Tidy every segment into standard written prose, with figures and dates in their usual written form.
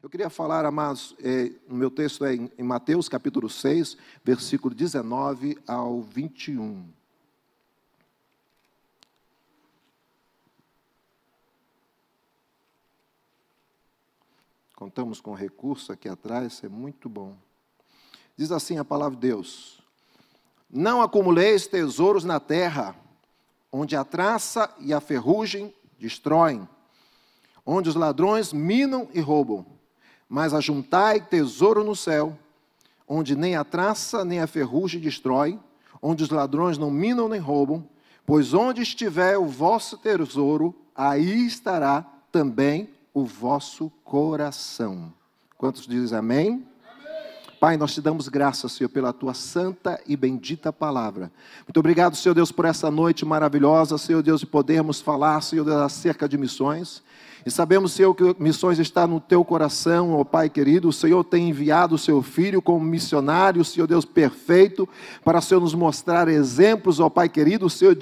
Eu queria falar, amados, o meu texto é em Mateus capítulo 6, versículo 19 ao 21. Contamos com recurso aqui atrás, é muito bom. Diz assim a palavra de Deus: Não acumuleis tesouros na terra, onde a traça e a ferrugem destroem, onde os ladrões minam e roubam, mas ajuntai tesouro no céu, onde nem a traça nem a ferrugem destrói, onde os ladrões não minam nem roubam, pois onde estiver o vosso tesouro, aí estará também o vosso coração. Quantos dizem amém? Pai, nós te damos graças, Senhor, pela tua santa e bendita palavra. Muito obrigado, Senhor Deus, por essa noite maravilhosa, Senhor Deus, de podermos falar, Senhor Deus, acerca de missões. E sabemos, Senhor, que missões está no teu coração, ó Pai querido. O Senhor tem enviado o seu Filho como missionário, Senhor Deus perfeito, para, Senhor, nos mostrar exemplos, ó Pai querido, Senhor,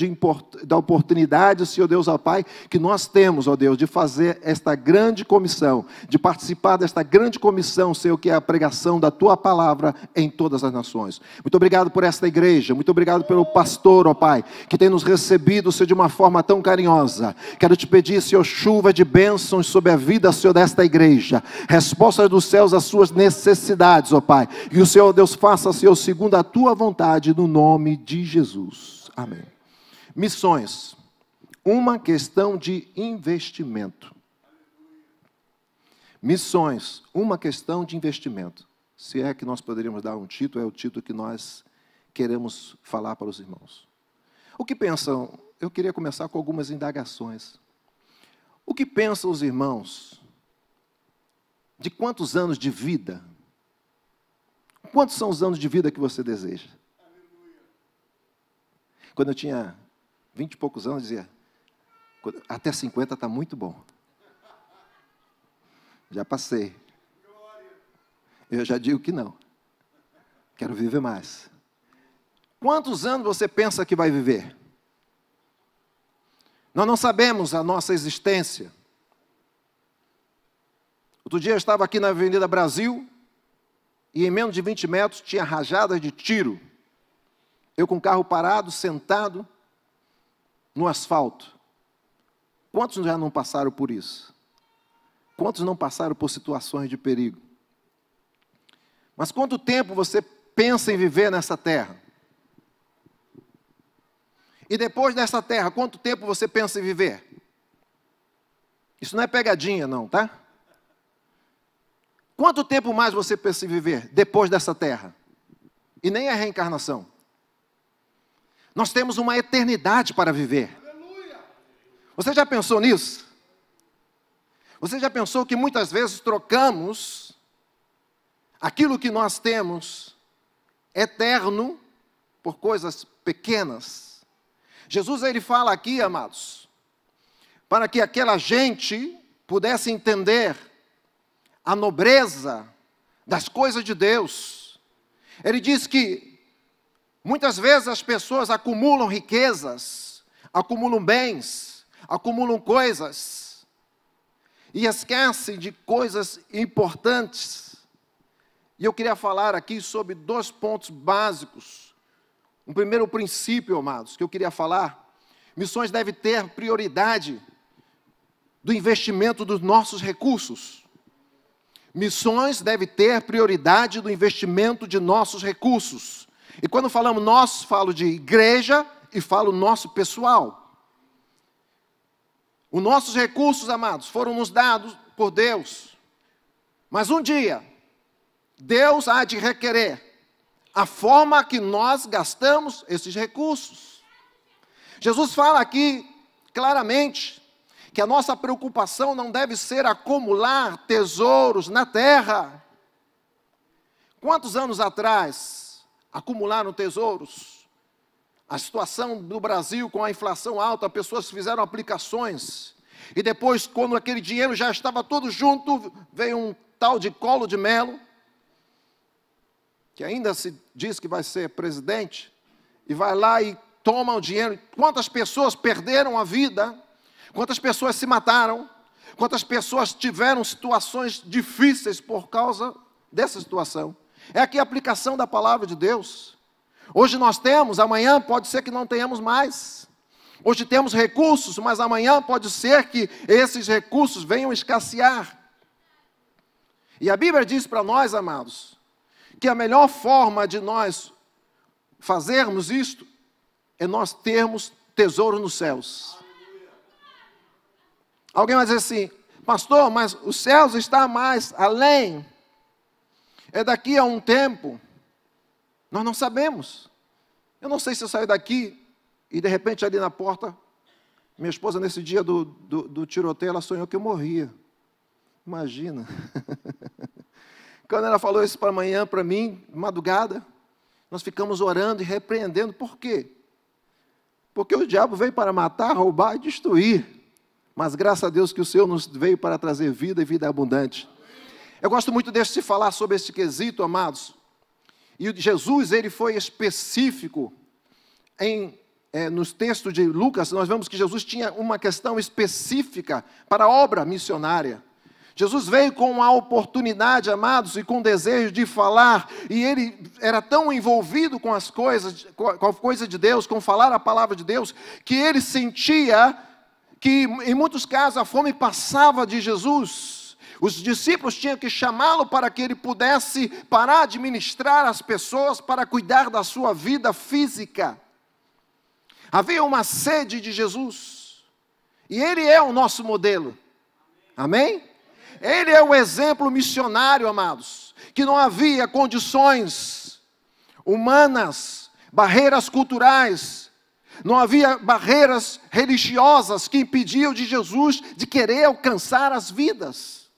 da oportunidade, Senhor Deus, ó Pai, que nós temos, ó Deus, de fazer esta grande comissão, de participar desta grande comissão, Senhor, que é a pregação da tua palavra em todas as nações. Muito obrigado por esta igreja, muito obrigado pelo pastor, ó Pai, que tem nos recebido, Senhor, de uma forma tão carinhosa. Quero te pedir, Senhor, chuva de bênçãos sobre a vida, Senhor, desta igreja, respostas dos céus às suas necessidades, ó Pai, e o Senhor Deus faça, Senhor, segundo a tua vontade, no nome de Jesus, amém. Missões, uma questão de investimento. Missões, uma questão de investimento. Se é que nós poderíamos dar um título, é o título que nós queremos falar para os irmãos. O que pensam? Eu queria começar com algumas indagações. O que pensam os irmãos de quantos anos de vida? Quantos são os anos de vida que você deseja? Quando eu tinha 20 e poucos anos, eu dizia, até 50 está muito bom. Já passei. Eu já digo que não. Quero viver mais. Quantos anos você pensa que vai viver? Nós não sabemos a nossa existência. Outro dia eu estava aqui na Avenida Brasil e em menos de 20 metros tinha rajadas de tiro. Eu com o carro parado, sentado no asfalto. Quantos já não passaram por isso? Quantos não passaram por situações de perigo? Mas quanto tempo você pensa em viver nessa terra? E depois dessa terra, quanto tempo você pensa em viver? Isso não é pegadinha não, tá? Quanto tempo mais você pensa em viver depois dessa terra? E nem é reencarnação. Nós temos uma eternidade para viver. Você já pensou nisso? Você já pensou que muitas vezes trocamos aquilo que nós temos eterno por coisas pequenas? Jesus, ele fala aqui, amados, para que aquela gente pudesse entender a nobreza das coisas de Deus. Ele diz que muitas vezes as pessoas acumulam riquezas, acumulam bens, acumulam coisas, e esquecem de coisas importantes. E eu queria falar aqui sobre 2 pontos básicos. Um primeiro princípio, amados, que eu queria falar: missões devem ter prioridade do investimento dos nossos recursos. Missões devem ter prioridade do investimento de nossos recursos. E quando falamos nós, falo de igreja e falo nosso pessoal. Os nossos recursos, amados, foram nos dados por Deus. Mas um dia, Deus há de requerer a forma que nós gastamos esses recursos. Jesus fala aqui claramente que a nossa preocupação não deve ser acumular tesouros na terra. Quantos anos atrás acumularam tesouros? A situação do Brasil com a inflação alta, pessoas fizeram aplicações, e depois, quando aquele dinheiro já estava todo junto, veio um tal de Collor de Mello, que ainda se diz que vai ser presidente, e vai lá e toma o dinheiro. Quantas pessoas perderam a vida? Quantas pessoas se mataram? Quantas pessoas tiveram situações difíceis por causa dessa situação? É aqui a aplicação da palavra de Deus. Hoje nós temos, amanhã pode ser que não tenhamos mais. Hoje temos recursos, mas amanhã pode ser que esses recursos venham escassear. E a Bíblia diz para nós, amados, que a melhor forma de nós fazermos isto é nós termos tesouro nos céus. Alguém vai dizer assim, pastor, mas os céus estão mais além. É daqui a um tempo. Nós não sabemos. Eu não sei se eu saio daqui e de repente ali na porta, minha esposa nesse dia do tiroteio, ela sonhou que eu morria. Imagina. Quando ela falou isso para amanhã, para mim, madrugada, nós ficamos orando e repreendendo. Por quê? Porque o diabo veio para matar, roubar e destruir. Mas graças a Deus que o Senhor nos veio para trazer vida e vida abundante. Eu gosto muito de se falar sobre esse quesito, amados. E Jesus, ele foi específico nos textos de Lucas. Nós vemos que Jesus tinha uma questão específica para a obra missionária. Jesus veio com a oportunidade, amados, e com o desejo de falar, e ele era tão envolvido com as coisas, com a coisa de Deus, com falar a palavra de Deus, que ele sentia que, em muitos casos, a fome passava de Jesus. Os discípulos tinham que chamá-lo para que ele pudesse parar de ministrar às pessoas, para cuidar da sua vida física. Havia uma sede de Jesus, e ele é o nosso modelo. Amém? Ele é o exemplo missionário, amados, que não havia condições humanas, barreiras culturais, não havia barreiras religiosas que impediam de Jesus de querer alcançar as vidas.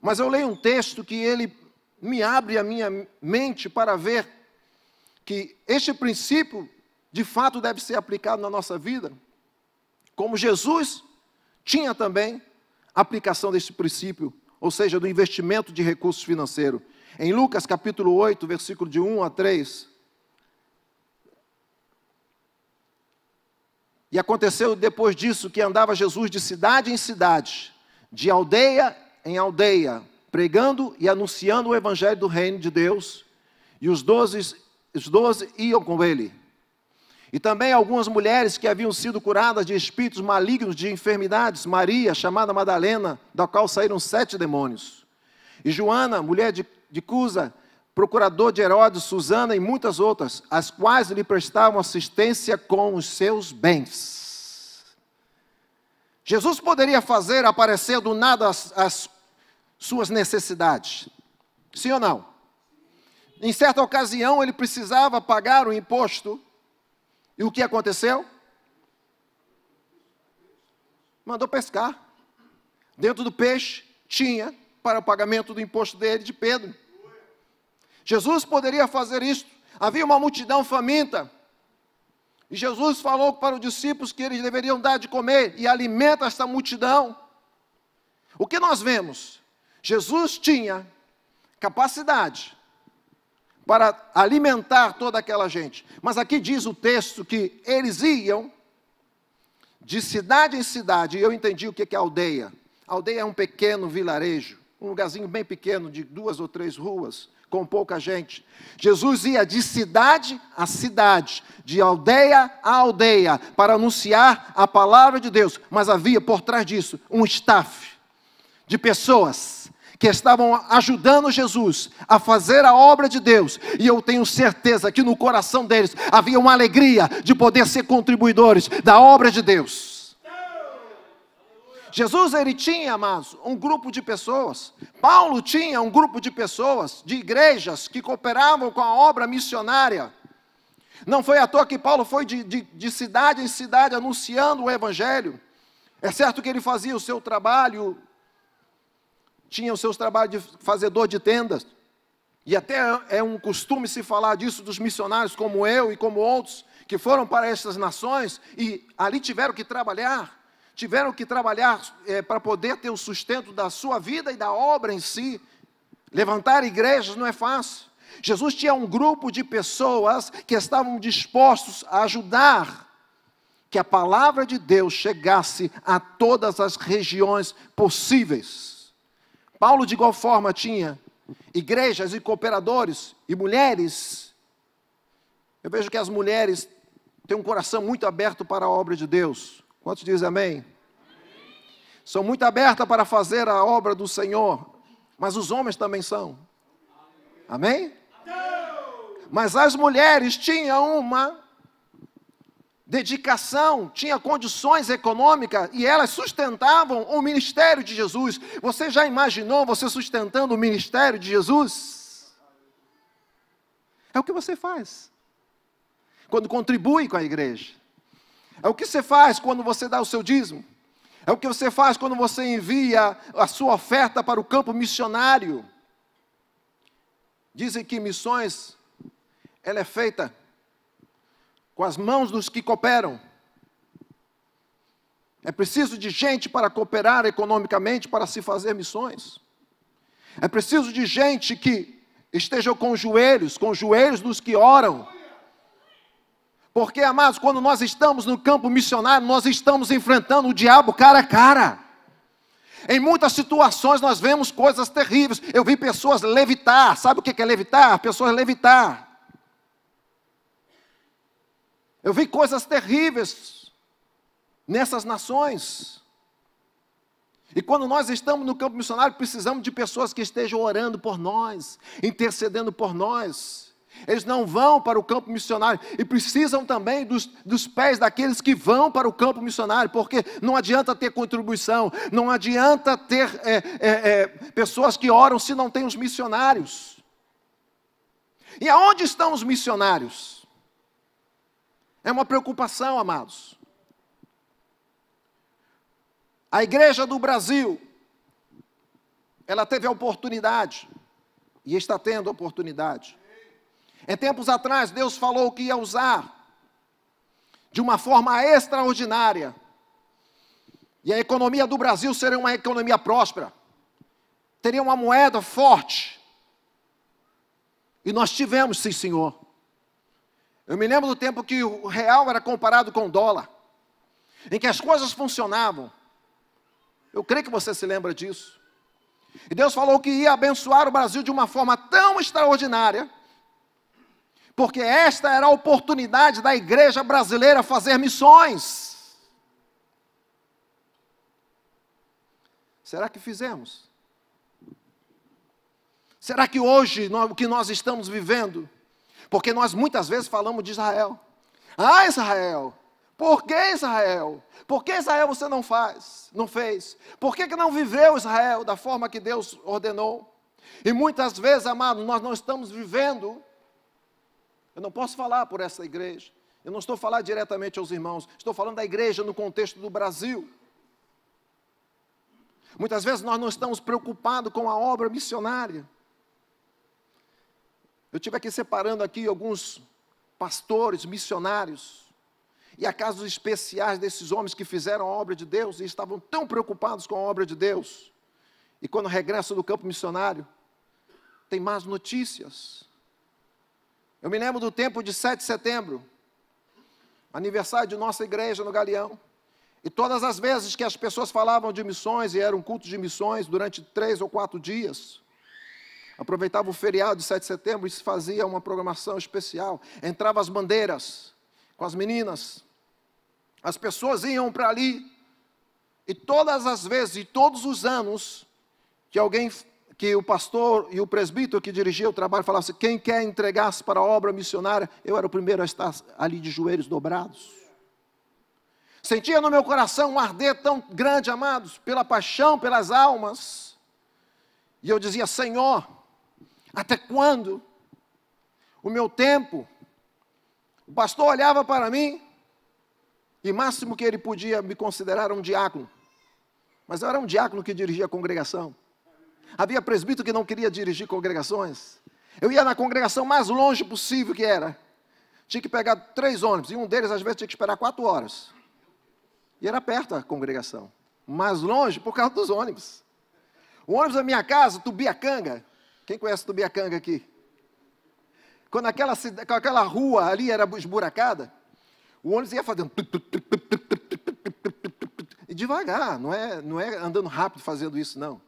Mas eu leio um texto que ele me abre a minha mente para ver que este princípio, de fato, deve ser aplicado na nossa vida, como Jesus tinha também a aplicação deste princípio, ou seja, do investimento de recursos financeiros. Em Lucas capítulo 8, versículo de 1 a 3. E aconteceu depois disso que andava Jesus de cidade em cidade, de aldeia em aldeia, pregando e anunciando o evangelho do reino de Deus, e os doze iam com ele. E também algumas mulheres que haviam sido curadas de espíritos malignos, de enfermidades, Maria, chamada Madalena, da qual saíram 7 demônios. E Joana, mulher de Cusa, procurador de Herodes, Susana e muitas outras, as quais lhe prestavam assistência com os seus bens. Jesus poderia fazer aparecer do nada as suas necessidades. Sim ou não? Em certa ocasião ele precisava pagar o imposto. E o que aconteceu? Mandou pescar. Dentro do peixe tinha para o pagamento do imposto dele, de Pedro. Jesus poderia fazer isso. Havia uma multidão faminta. E Jesus falou para os discípulos que eles deveriam dar de comer e alimenta esta multidão. O que nós vemos? Jesus tinha capacidade para alimentar toda aquela gente. Mas aqui diz o texto que eles iam de cidade em cidade, e eu entendi o que é aldeia. Aldeia é um pequeno vilarejo, um lugarzinho bem pequeno, de 2 ou 3 ruas, com pouca gente. Jesus ia de cidade a cidade, de aldeia a aldeia, para anunciar a palavra de Deus. Mas havia por trás disso um staff de pessoas que estavam ajudando Jesus a fazer a obra de Deus, e eu tenho certeza que no coração deles havia uma alegria de poder ser contribuidores da obra de Deus. Jesus, ele tinha, amados, um grupo de pessoas. Paulo tinha um grupo de pessoas, de igrejas, que cooperavam com a obra missionária. Não foi à toa que Paulo foi de cidade em cidade anunciando o evangelho. É certo que ele fazia o seu trabalho, tinha os seus trabalhos de fazedor de tendas, e até é um costume se falar disso dos missionários como eu e como outros, que foram para essas nações, e ali tiveram que trabalhar para poder ter o sustento da sua vida e da obra em si. Levantar igrejas não é fácil. Jesus tinha um grupo de pessoas que estavam dispostos a ajudar, que a palavra de Deus chegasse a todas as regiões possíveis. Paulo, de igual forma, tinha igrejas e cooperadores e mulheres. Eu vejo que as mulheres têm um coração muito aberto para a obra de Deus. Quantos dizem amém? São muito abertas para fazer a obra do Senhor, mas os homens também são. Amém? Mas as mulheres tinham uma dedicação, tinham condições econômicas e elas sustentavam o ministério de Jesus. Você já imaginou você sustentando o ministério de Jesus? É o que você faz quando contribui com a igreja. É o que você faz quando você dá o seu dízimo. É o que você faz quando você envia a sua oferta para o campo missionário. Dizem que missões, ela é feita com as mãos dos que cooperam. É preciso de gente para cooperar economicamente para se fazer missões. É preciso de gente que esteja com joelhos dos que oram. Porque, amados, quando nós estamos no campo missionário, nós estamos enfrentando o diabo cara a cara. Em muitas situações nós vemos coisas terríveis. Eu vi pessoas levitar. Sabe o que é levitar? Pessoas levitar. Eu vi coisas terríveis nessas nações. E quando nós estamos no campo missionário, precisamos de pessoas que estejam orando por nós, intercedendo por nós. Eles não vão para o campo missionário e precisam também dos pés daqueles que vão para o campo missionário, porque não adianta ter contribuição, não adianta ter pessoas que oram se não tem os missionários. E aonde estão os missionários? É uma preocupação, amados. A igreja do Brasil, ela teve a oportunidade, e está tendo a oportunidade. Em tempos atrás, Deus falou que ia usar de uma forma extraordinária. E a economia do Brasil seria uma economia próspera. Teria uma moeda forte. E nós tivemos, sim, senhor. Eu me lembro do tempo que o real era comparado com o dólar. Em que as coisas funcionavam. Eu creio que você se lembra disso. E Deus falou que ia abençoar o Brasil de uma forma tão extraordinária, porque esta era a oportunidade da igreja brasileira fazer missões. Será que fizemos? Será que hoje, o que nós estamos vivendo, porque nós muitas vezes falamos de Israel. Ah, Israel, por que Israel? Por que Israel você não fez? Por que não viveu Israel da forma que Deus ordenou? E muitas vezes, amados, nós não estamos vivendo. Eu não posso falar por essa igreja. Eu não estou falando diretamente aos irmãos. Estou falando da igreja no contexto do Brasil. Muitas vezes nós não estamos preocupados com a obra missionária. Eu estive aqui separando aqui alguns pastores, missionários. E há casos especiais desses homens que fizeram a obra de Deus e estavam tão preocupados com a obra de Deus. E quando regressam do campo missionário, tem más notícias. Eu me lembro do tempo de 7 de setembro, aniversário de nossa igreja no Galeão. E todas as vezes que as pessoas falavam de missões, e eram cultos de missões durante 3 ou 4 dias, aproveitava o feriado de 7 de setembro e se fazia uma programação especial. Entravam as bandeiras com as meninas, as pessoas iam para ali, e todas as vezes, e todos os anos, que o pastor e o presbítero que dirigia o trabalho falavam assim: quem quer entregar-se para a obra missionária, eu era o primeiro a estar ali de joelhos dobrados. Sentia no meu coração um arder tão grande, amados, pela paixão, pelas almas. E eu dizia: Senhor, até quando? O meu tempo. O pastor olhava para mim, e máximo que ele podia me considerar um diácono. Mas eu era um diácono que dirigia a congregação. Havia presbítero que não queria dirigir congregações. Eu ia na congregação mais longe possível que era. Tinha que pegar 3 ônibus, e um deles às vezes tinha que esperar 4 horas. E era perto a congregação. Mais longe por causa dos ônibus. O ônibus da minha casa, Tubiacanga. Quem conhece Tubiacanga aqui? Quando aquela rua ali era esburacada, O ônibus ia fazendo... E devagar, não é andando rápido fazendo isso, não.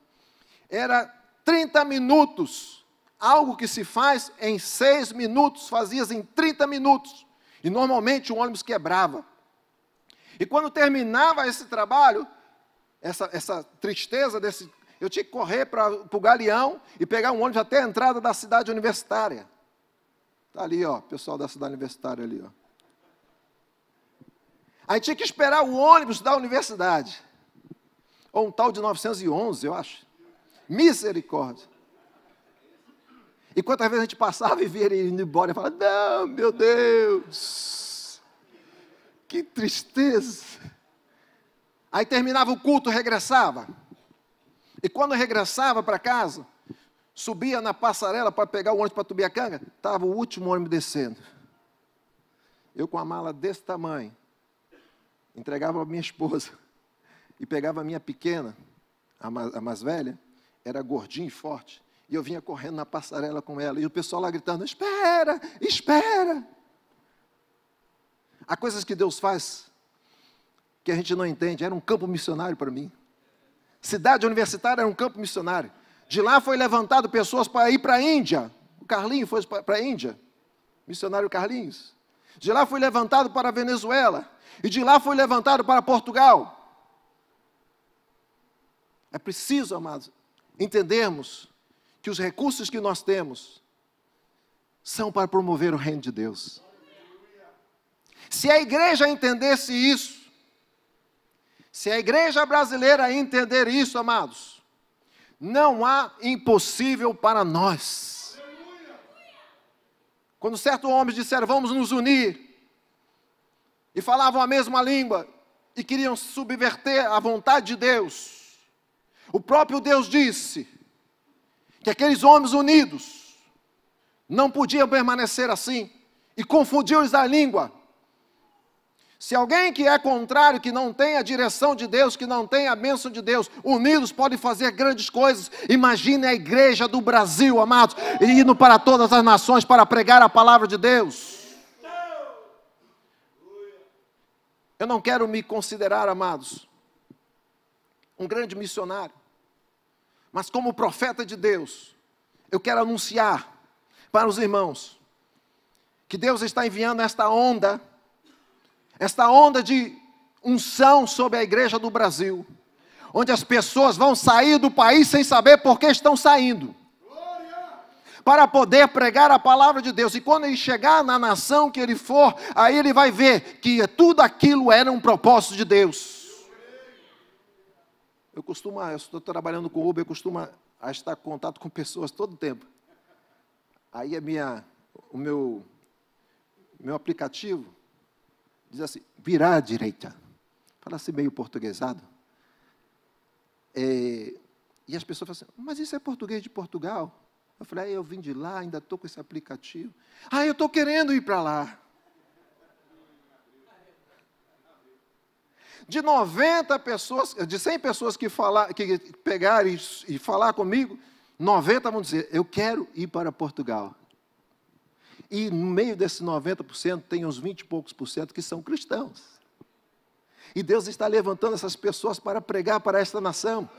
Era 30 minutos, algo que se faz em 6 minutos, fazias em 30 minutos. E normalmente o ônibus quebrava. E quando terminava esse trabalho, essa tristeza eu tinha que correr para o Galeão e pegar um ônibus até a entrada da cidade universitária. Está ali, ó, o pessoal da cidade universitária ali, ó. Aí tinha que esperar o ônibus da universidade. Ou um tal de 911, eu acho. Misericórdia. E quantas vezes a gente passava e via ele indo embora e falava, não, meu Deus, que tristeza. Aí terminava o culto, regressava. E quando regressava para casa, subia na passarela para pegar o ônibus para Tubiacanga, estava o último ônibus descendo. Eu com a mala desse tamanho, entregava a minha esposa e pegava a minha pequena, a mais velha, era gordinha e forte, e eu vinha correndo na passarela com ela, e o pessoal lá gritando, espera, espera. Há coisas que Deus faz que a gente não entende. Era um campo missionário para mim. Cidade universitária era um campo missionário. De lá foi levantado pessoas para ir para a Índia. O Carlinhos foi para a Índia, missionário Carlinhos. De lá foi levantado para a Venezuela. E de lá foi levantado para Portugal. É preciso, amados, entendermos que os recursos que nós temos são para promover o reino de Deus. Se a igreja entendesse isso, se a igreja brasileira entender isso, amados, não há impossível para nós. Quando certos homens disseram, vamos nos unir, e falavam a mesma língua, e queriam subverter a vontade de Deus, o próprio Deus disse, que aqueles homens unidos, não podiam permanecer assim, e confundiu-lhes a língua. Se alguém que é contrário, que não tem a direção de Deus, que não tem a bênção de Deus, unidos podem fazer grandes coisas. Imagine a igreja do Brasil, amados, indo para todas as nações para pregar a palavra de Deus. Eu não quero me considerar, amados, um grande missionário, mas como profeta de Deus, eu quero anunciar para os irmãos, que Deus está enviando esta onda de unção sobre a igreja do Brasil, onde as pessoas vão sair do país sem saber por que estão saindo, para poder pregar a palavra de Deus, e quando ele chegar na nação que ele for, aí ele vai ver que tudo aquilo era um propósito de Deus. Eu estou trabalhando com Uber, eu costumo estar em contato com pessoas todo o tempo. Aí o meu aplicativo diz assim, virar à direita. Fala assim meio portuguesado. E as pessoas falam assim, mas isso é português de Portugal? Eu falei, eu vim de lá, ainda estou com esse aplicativo. Eu estou querendo ir para lá. De 90 pessoas, de 100 pessoas que pegarem e falar comigo, 90 vão dizer, eu quero ir para Portugal. E no meio desses 90% tem uns 20 e poucos por cento que são cristãos. E Deus está levantando essas pessoas para pregar para esta nação.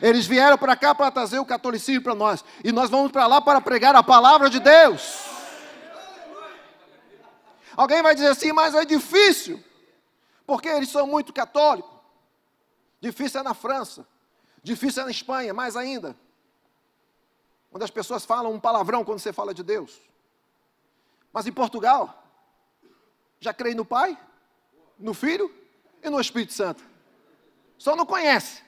Eles vieram para cá para trazer o catolicismo para nós. E nós vamos para lá para pregar a palavra de Deus. Alguém vai dizer assim, mas é difícil. Porque eles são muito católicos. Difícil é na França. Difícil é na Espanha, mais ainda. Onde as pessoas falam um palavrão quando você fala de Deus. Mas em Portugal, já creio no Pai, no Filho e no Espírito Santo. Só não conhece.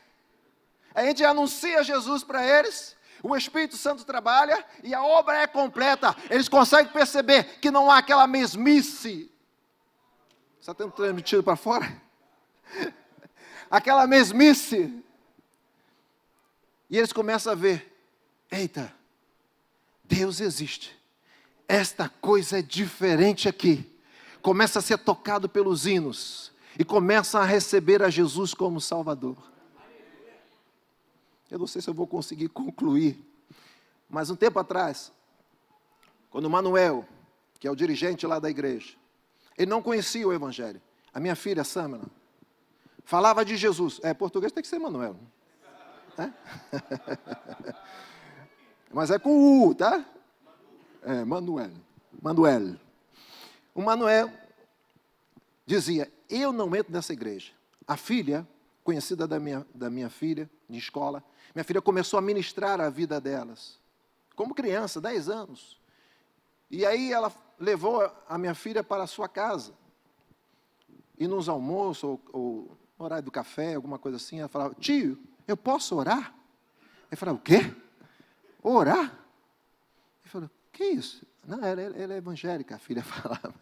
A gente anuncia Jesus para eles, o Espírito Santo trabalha e a obra é completa. Eles conseguem perceber que não há aquela mesmice. Está tendo transmitido para fora? Aquela mesmice. E eles começam a ver, eita, Deus existe. Esta coisa é diferente aqui. Começa a ser tocado pelos hinos. E começa a receber a Jesus como Salvador. Eu não sei se eu vou conseguir concluir. Mas um tempo atrás, quando o Manuel, que é o dirigente lá da igreja, Ele não conhecia o Evangelho. A minha filha, Samara, falava de Jesus. Português tem que ser Manuel. É? Mas é com U, tá? Manuel. Manuel. O Manuel dizia, eu não entro nessa igreja. A filha, conhecida da minha filha, de escola, minha filha começou a ministrar a vida delas. Como criança, 10 anos. E aí ela levou a minha filha para a sua casa. E nos almoços, ou no horário do café, alguma coisa assim, ela falava, tio, eu posso orar? Ele falava, o quê? Orar? Ele falou, que isso? Não, ela é evangélica, a filha falava.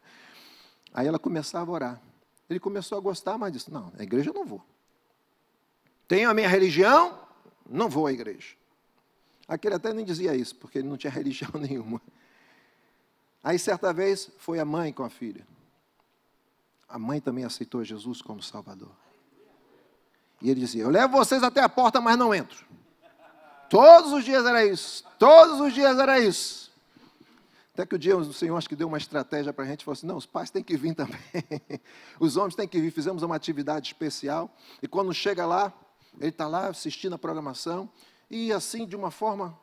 Aí ela começava a orar. Ele começou a gostar, mas disse, não, a igreja eu não vou. Tenho a minha religião, não vou à igreja. Aquele até nem dizia isso, porque ele não tinha religião nenhuma. Aí, certa vez, foi a mãe com a filha. A mãe também aceitou Jesus como Salvador. E ele dizia, eu levo vocês até a porta, mas não entro. Todos os dias era isso. Todos os dias era isso. Até que o dia o Senhor acho que deu uma estratégia para a gente, falou assim, não, os pais têm que vir também. Os homens têm que vir. Fizemos uma atividade especial. E quando chega lá, ele está lá assistindo a programação. E assim, de uma forma,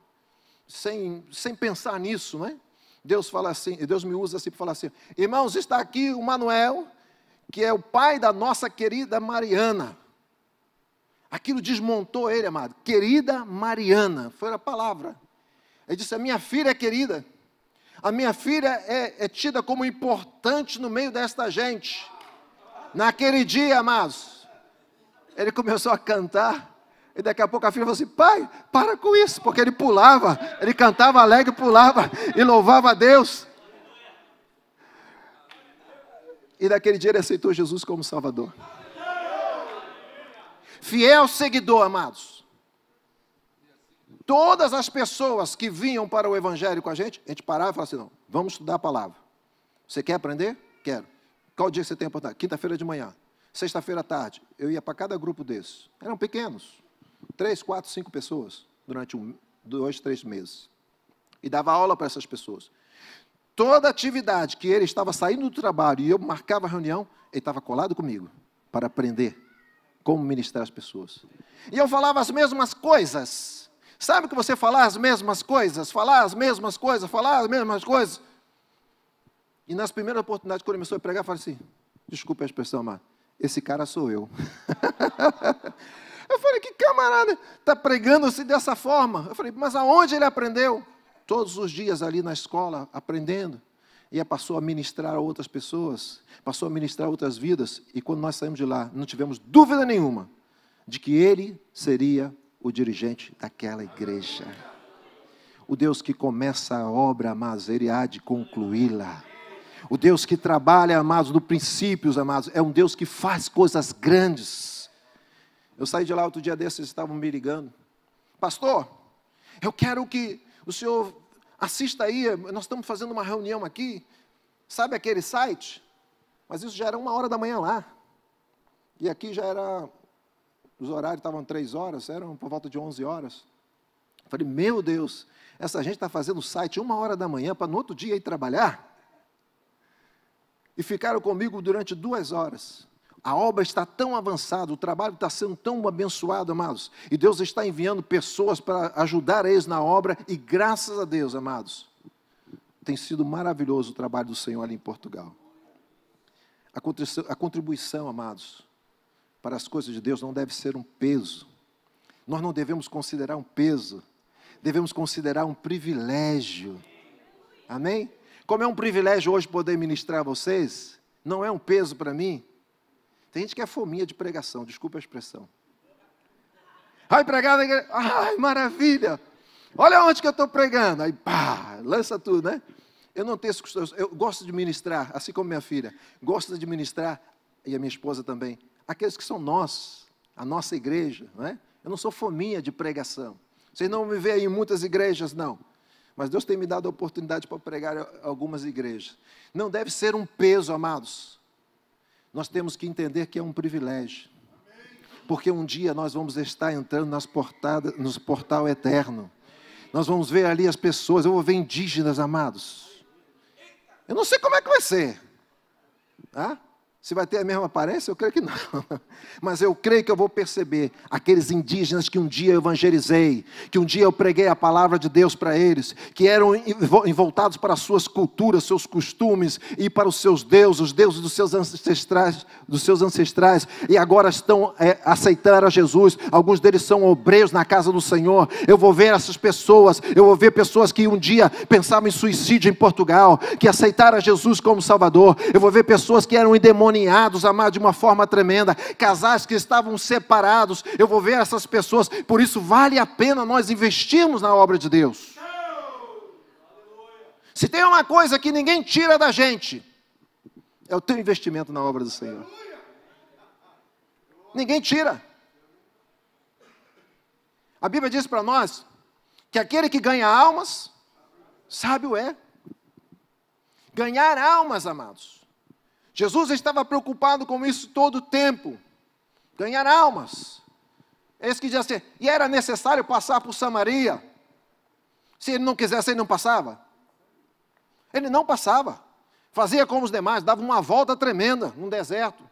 sem pensar nisso, né? Deus fala assim, Deus me usa assim para falar assim, irmãos, está aqui o Manuel, que é o pai da nossa querida Mariana. Aquilo desmontou ele, amado. Querida Mariana, foi a palavra. Ele disse, a minha filha é querida. A minha filha é tida como importante no meio desta gente. Naquele dia, amados, ele começou a cantar. E daqui a pouco a filha falou assim, pai, para com isso. Porque ele pulava, ele cantava alegre, pulava e louvava a Deus. E naquele dia ele aceitou Jesus como Salvador. Fiel seguidor, amados. Todas as pessoas que vinham para o Evangelho com a gente parava e falava assim, não, vamos estudar a palavra. Você quer aprender? Quero. Qual dia você tem a oportunidade? Quinta-feira de manhã. Sexta-feira à tarde. Eu ia para cada grupo desses. Eram pequenos. 3, 4, 5 pessoas. Durante 2, 3 meses. E dava aula para essas pessoas. Toda atividade que ele estava saindo do trabalho e eu marcava a reunião, ele estava colado comigo para aprender como ministrar as pessoas. E eu falava as mesmas coisas. Sabe que você falar as mesmas coisas, falar as mesmas coisas, falar as mesmas coisas? E nas primeiras oportunidades, quando ele começou a pregar, eu falei assim, desculpa a expressão, mas esse cara sou eu. Eu falei, que camarada está pregando-se dessa forma? Eu falei, mas aonde ele aprendeu? Todos os dias ali na escola, aprendendo. E aí passou a ministrar a outras pessoas, passou a ministrar outras vidas. E quando nós saímos de lá, não tivemos dúvida nenhuma de que ele seria o dirigente daquela igreja. O Deus que começa a obra, amados, ele há de concluí-la. O Deus que trabalha, amados, no princípios, amados, é um Deus que faz coisas grandes. Eu saí de lá outro dia desses, eles estavam me ligando. Pastor, eu quero que o senhor assista aí, nós estamos fazendo uma reunião aqui. Sabe aquele site? Mas isso já era 1h da manhã lá. E aqui já era, os horários estavam 3 horas, eram por volta de 11 horas. Eu falei, meu Deus, essa gente está fazendo o site 1h da manhã para no outro dia ir trabalhar? E ficaram comigo durante 2 horas. A obra está tão avançada, o trabalho está sendo tão abençoado, amados. E Deus está enviando pessoas para ajudar eles na obra. E graças a Deus, amados, tem sido maravilhoso o trabalho do Senhor ali em Portugal. A contribuição, amados, para as coisas de Deus não deve ser um peso. Nós não devemos considerar um peso. Devemos considerar um privilégio. Amém? Como é um privilégio hoje poder ministrar a vocês, não é um peso para mim. Tem gente que é fominha de pregação, desculpa a expressão. Vai pregar na igreja, ai, maravilha. Olha onde que eu estou pregando. Aí, pá, lança tudo, né? Eu não tenho esse costume, eu gosto de ministrar, assim como minha filha, gosta de ministrar, e a minha esposa também, aqueles que são nós, a nossa igreja, não é? Eu não sou fominha de pregação. Vocês não me veem em muitas igrejas, não. Mas Deus tem me dado a oportunidade para pregar em algumas igrejas. Não deve ser um peso, amados. Nós temos que entender que é um privilégio. Porque um dia nós vamos estar entrando nos portal eterno. Nós vamos ver ali as pessoas, eu vou ver indígenas, amados. Eu não sei como é que vai ser. Ah? Se vai ter a mesma aparência, eu creio que não. Mas eu creio que eu vou perceber aqueles indígenas que um dia eu evangelizei, que um dia eu preguei a palavra de Deus para eles, que eram voltados para as suas culturas, seus costumes e para os seus deuses, os deuses dos seus ancestrais, e agora estão aceitando a Jesus. Alguns deles são obreiros na casa do Senhor. Eu vou ver essas pessoas, eu vou ver pessoas que um dia pensavam em suicídio em Portugal, que aceitaram a Jesus como Salvador. Eu vou ver pessoas que eram endemoniados, amados, de uma forma tremenda, casais que estavam separados. Eu vou ver essas pessoas. Por isso vale a pena nós investirmos na obra de Deus. Se tem uma coisa que ninguém tira da gente, é o teu investimento na obra do Senhor. Ninguém tira. A Bíblia diz para nós que aquele que ganha almas, sábio é. Ganhar almas, amados. Jesus estava preocupado com isso todo o tempo. Ganhar almas. Esse que diz assim, e era necessário passar por Samaria. Se ele não quisesse, ele não passava. Ele não passava. Fazia como os demais, dava uma volta tremenda no deserto.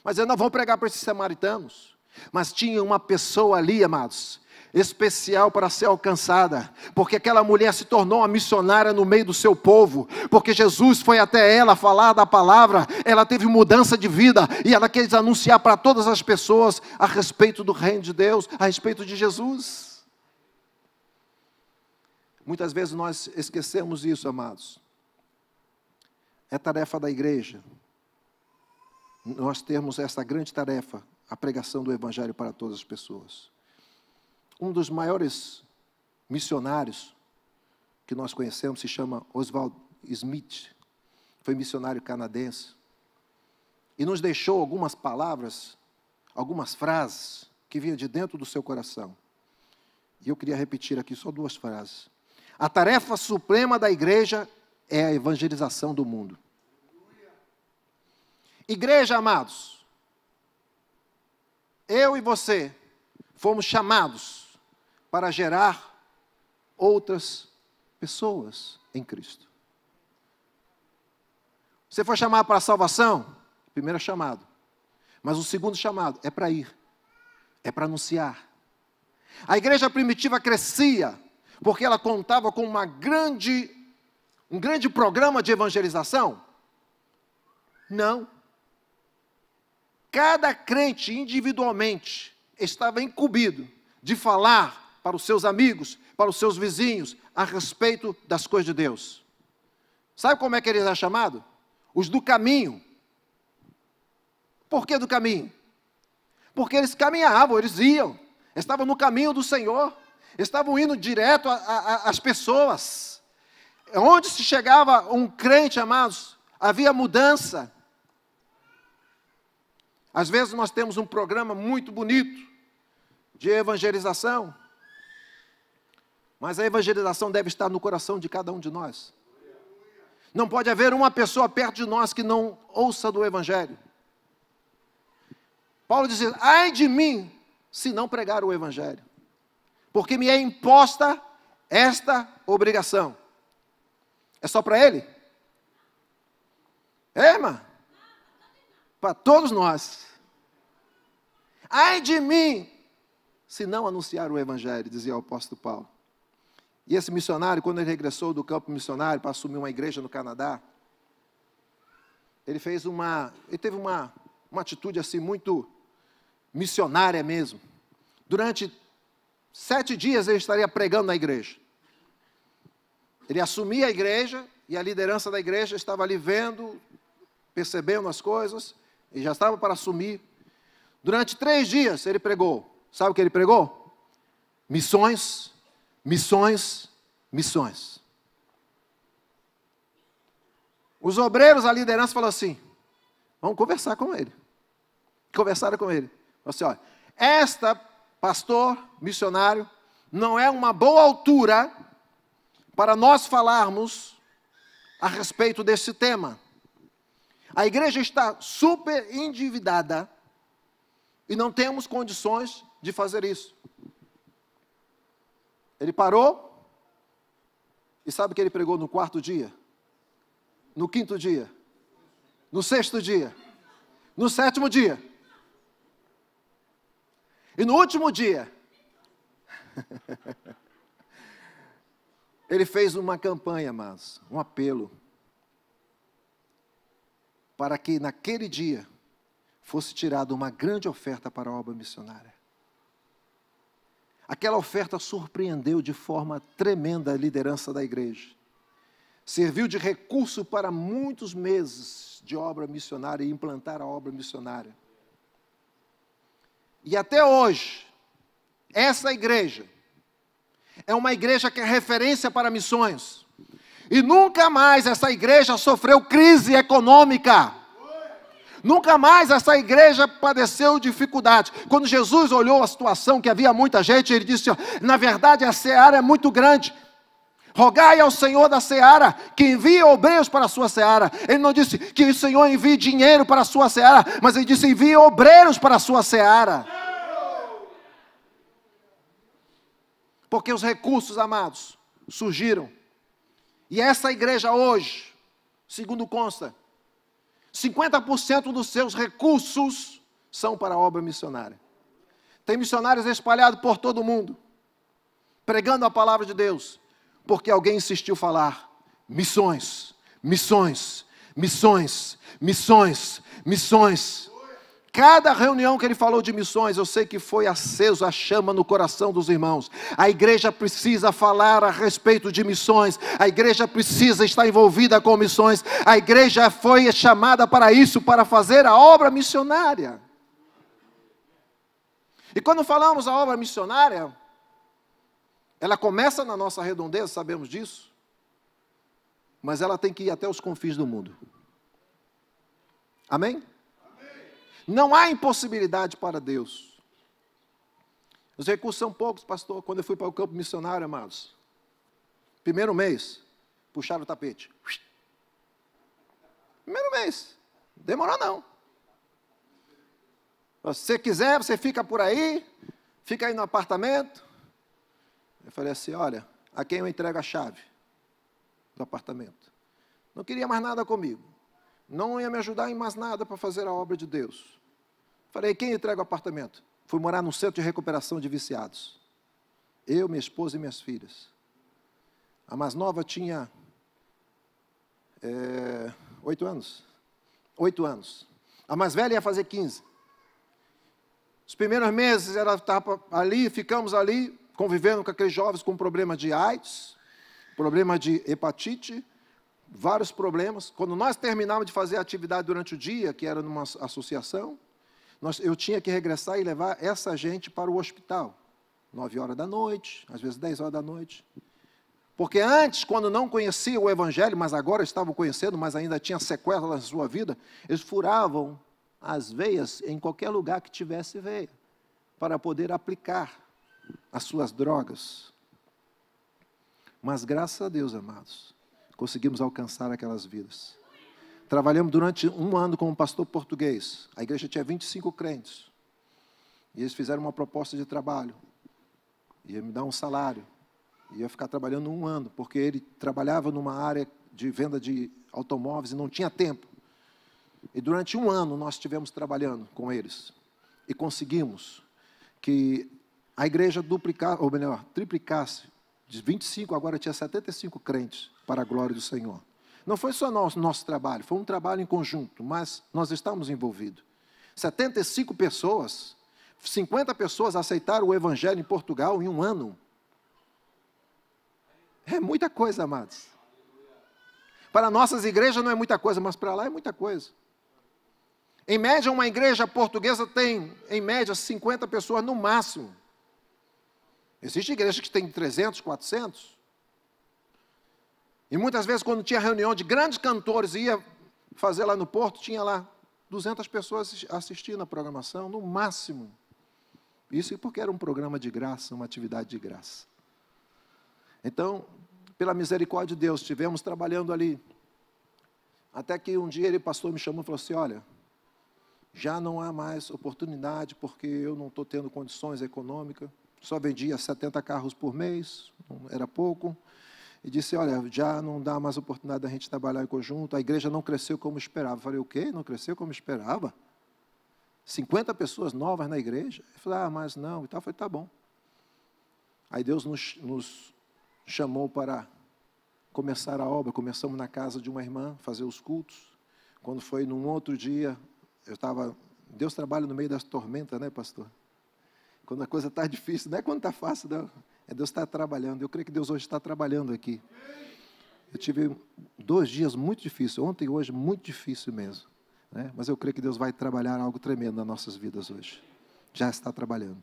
Mas eles não vão pregar para esses samaritanos. Mas tinha uma pessoa ali, amados, especial para ser alcançada, porque aquela mulher se tornou uma missionária no meio do seu povo, porque Jesus foi até ela falar da palavra, ela teve mudança de vida, e ela quis anunciar para todas as pessoas a respeito do reino de Deus, a respeito de Jesus. Muitas vezes nós esquecemos isso, amados. É tarefa da igreja, nós temos essa grande tarefa, a pregação do Evangelho para todas as pessoas. Um dos maiores missionários que nós conhecemos se chama Oswald Smith. Foi missionário canadense. E nos deixou algumas palavras, algumas frases que vinham de dentro do seu coração. E eu queria repetir aqui só 2 frases. A tarefa suprema da igreja é a evangelização do mundo. Igreja, amados, eu e você fomos chamados para gerar outras pessoas em Cristo. Você foi chamado para a salvação? Primeiro chamado. Mas o segundo chamado é para ir. É para anunciar. A igreja primitiva crescia, porque ela contava com um grande programa de evangelização? Não. Cada crente individualmente estava incumbido de falar para os seus amigos, para os seus vizinhos, a respeito das coisas de Deus. Sabe como é que eles eram chamados? Os do caminho. Por que do caminho? Porque eles caminhavam, eles iam, estavam no caminho do Senhor, estavam indo direto às pessoas. Onde se chegava um crente, amados, havia mudança. Às vezes nós temos um programa muito bonito de evangelização, mas a evangelização deve estar no coração de cada um de nós. Não pode haver uma pessoa perto de nós que não ouça do Evangelho. Paulo diz, ai de mim, se não pregar o Evangelho, porque me é imposta esta obrigação. É só para ele? É, irmã? Para todos nós. Ai de mim, se não anunciar o Evangelho, dizia o apóstolo Paulo. E esse missionário, quando ele regressou do campo missionário para assumir uma igreja no Canadá, ele teve uma atitude assim muito missionária mesmo. Durante 7 dias ele estaria pregando na igreja. Ele assumia a igreja e a liderança da igreja estava ali vendo, percebendo as coisas, e já estava para assumir. Durante 3 dias ele pregou. Sabe o que ele pregou? Missões, missões, missões. Os obreiros, a liderança falou assim, vamos conversar com ele. Conversaram com ele. Falou assim, olha, esta, pastor, missionário, não é uma boa altura para nós falarmos a respeito desse tema. A igreja está super endividada e não temos condições de fazer isso. Ele parou e sabe o que ele pregou no 4º dia? No 5º dia? No sexto dia. No sétimo dia. E no último dia, ele fez uma campanha, mas um apelo, para que naquele dia fosse tirada uma grande oferta para a obra missionária. Aquela oferta surpreendeu de forma tremenda a liderança da igreja. Serviu de recurso para muitos meses de obra missionária e implantar a obra missionária. E até hoje, essa igreja é uma igreja que é referência para missões. E nunca mais essa igreja sofreu crise econômica. Nunca mais essa igreja padeceu dificuldade. Quando Jesus olhou a situação, que havia muita gente, ele disse, na verdade a seara é muito grande. Rogai ao Senhor da seara, que envie obreiros para a sua seara. Ele não disse que o Senhor envie dinheiro para a sua seara, mas ele disse, envie obreiros para a sua seara. Porque os recursos, amados, surgiram. E essa igreja hoje, segundo consta, 50% dos seus recursos são para a obra missionária. Tem missionários espalhados por todo o mundo, pregando a palavra de Deus, porque alguém insistiu falar, missões, missões, missões, missões, missões. Cada reunião que ele falou de missões, eu sei que foi aceso a chama no coração dos irmãos. A igreja precisa falar a respeito de missões. A igreja precisa estar envolvida com missões. A igreja foi chamada para isso, para fazer a obra missionária. E quando falamos a obra missionária, ela começa na nossa redondeza, sabemos disso. Mas ela tem que ir até os confins do mundo. Amém? Não há impossibilidade para Deus. Os recursos são poucos, pastor. Quando eu fui para o campo missionário, amados, primeiro mês, puxaram o tapete. Primeiro mês, demorou não. Se você quiser, você fica por aí, fica aí no apartamento. Eu falei assim, olha, a quem eu entrego a chave do apartamento? Não queria mais nada comigo. Não ia me ajudar em mais nada para fazer a obra de Deus. Falei, quem entrega o apartamento? Fui morar num centro de recuperação de viciados. Eu, minha esposa e minhas filhas. A mais nova tinha 8 anos. 8 anos. A mais velha ia fazer 15. Os primeiros meses ela estava ali, ficamos ali, convivendo com aqueles jovens com problema de AIDS, problema de hepatite, vários problemas. Quando nós terminávamos de fazer a atividade durante o dia, que era numa associação, eu tinha que regressar e levar essa gente para o hospital. 9 horas da noite, às vezes 10 horas da noite. Porque antes, quando não conheciam o Evangelho, mas agora estavam conhecendo, mas ainda tinha sequelas na sua vida, eles furavam as veias em qualquer lugar que tivesse veia, para poder aplicar as suas drogas. Mas graças a Deus, amados, conseguimos alcançar aquelas vidas. Trabalhamos durante 1 ano como pastor português. A igreja tinha 25 crentes. E eles fizeram uma proposta de trabalho. Ia me dar um salário. Ia ficar trabalhando 1 ano, porque ele trabalhava numa área de venda de automóveis e não tinha tempo. E durante 1 ano nós estivemos trabalhando com eles. E conseguimos que a igreja duplicasse, ou melhor, triplicasse. De 25 agora tinha 75 crentes para a glória do Senhor. Não foi só nosso trabalho, foi um trabalho em conjunto, mas nós estamos envolvidos. 75 pessoas, 50 pessoas aceitaram o Evangelho em Portugal em 1 ano. É muita coisa, amados. Para nossas igrejas não é muita coisa, mas para lá é muita coisa. Em média, uma igreja portuguesa tem, em média, 50 pessoas no máximo. Existem igrejas que têm 300, 400. E muitas vezes, quando tinha reunião de grandes cantores, ia fazer lá no Porto, tinha lá 200 pessoas assistindo a programação, no máximo. Isso porque era um programa de graça, uma atividade de graça. Então, pela misericórdia de Deus, estivemos trabalhando ali. Até que um dia ele, pastor, me chamou e falou assim, olha, já não há mais oportunidade, porque eu não estou tendo condições econômicas. Só vendia 70 carros por mês, era pouco. e disse, olha, já não dá mais oportunidade da gente trabalhar em conjunto, a igreja não cresceu como esperava. Eu falei, o quê? Não cresceu como esperava? 50 pessoas novas na igreja? Eu falei, mas não, e tal. Eu falei, tá bom. Aí Deus nos chamou para começar a obra. Começamos na casa de uma irmã, fazer os cultos. Quando foi num outro dia, Deus trabalha no meio das tormentas, né, pastor? Quando a coisa está difícil, não é quando está fácil, não. É Deus está trabalhando. Eu creio que Deus hoje está trabalhando aqui. Eu tive 2 dias muito difíceis, ontem e hoje muito difícil mesmo, né? Mas eu creio que Deus vai trabalhar algo tremendo nas nossas vidas hoje. Já está trabalhando.